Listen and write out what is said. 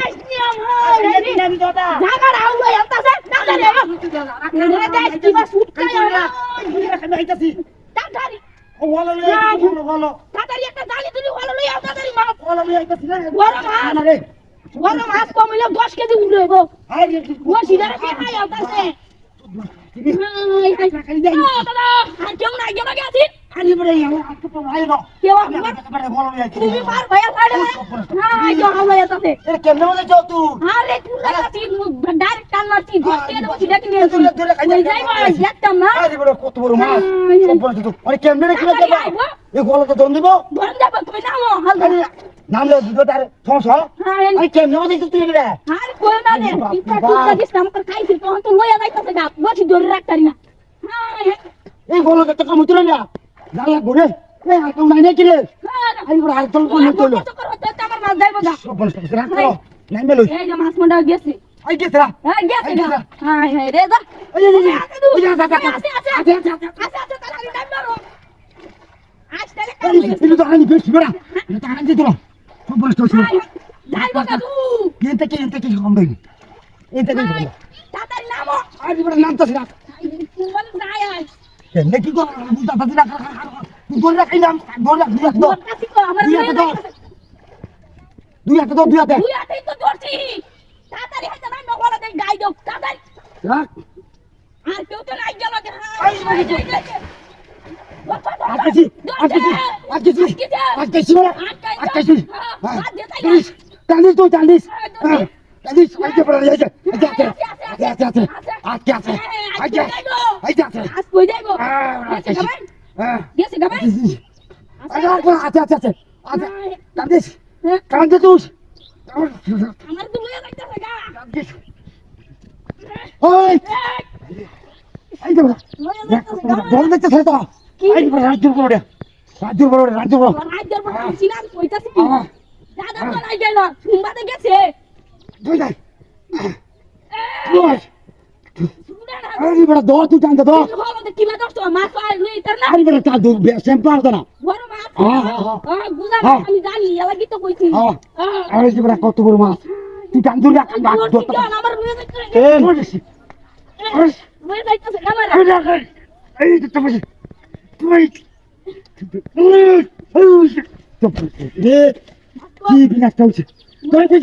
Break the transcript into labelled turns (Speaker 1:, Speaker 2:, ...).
Speaker 1: দেশ নিয়ম হয় নাম দাদা জাগার আউলো এলতাছে দাদা রে রে দেশ কি বা শুট কাই না আইতাছি তাড়াতাড়ি ওলা লই আইতাছি ওলা তাড়াতাড়ি একটা জালি তুলি ওলা লই আও তাড়াতাড়ি মা ওলা লই আইতাছি না বড় মাছ না রে বড় মাছ কমিলে 10 কেজি উঠবে গো আই রে ও সিধারে কে খাই আওতাছে দাদা আর কেউ না গেল গেছিস খালি বড় ইয়া আপনি তো ভাই না কেউ আপনি বড় লই আইছি তুমি পার ভাইয়া ছাড়ে না আই তো হাওয়া এতাছে এর কেমনে হলে যাও তুই আরে তুই লাগাতি ডাইরেক্ট টান মারছি ধরতে দেব সিধা কি নিয়ে তুই যাই ভাই দেখতাম না আরে বড় কত বড় মাছ সম্পূর্ণ তো আরে কেমনে রে কিনা যাবা এই গলা তো দন দিব দন যাব তুমি নাও হাল নাম লো দুটো তার সমস্যা আরে কেমনে হলে তুই রে আরে কই না রে ইটা তুই লাগিস নাম কর খাইছিস তখন তো লইয়া যাইতাছে গা বসি ধরে রাখতারি না এই গলা তো কম তুলে না জালা ঘুরে এই আইতো নাই নাকি রে আই বড় আইতো কোন তোলো আমার মাছ যাইবো যা সম্পূর্ণ রাখ তো নাই মেলো এই যে মাছ মন্ডা গেছে আই গেছে রা হ্যাঁ গেছে হ্যাঁ হ্যাঁ রে যা ওই যা যা আচ্ছা তাহলে নাই মারো আজ তাহলে এই তো আনি বেশি বড়া এটা আনি দিলো সম্পূর্ণ তো যাইবো না তুই এনতে কি কম দেই এনতে কি তাড়াতাড়ি নামো আজ বড় নামতাছ না তুই বল যাই আয় কেন কি গো বুঝা পাতি না গোল রাখাইলাম গোল রাখ দুই হাতে তো ধরছি তাড়াতাড়ি হাতে না নগলা দেই গাই দাও তাড়াতাড়ি রাখ আর কেউ তো নাই গেল আজকে কত বড় মাছ তুই টান দূর রাখ কি বিনাশটা হচ্ছে দাদা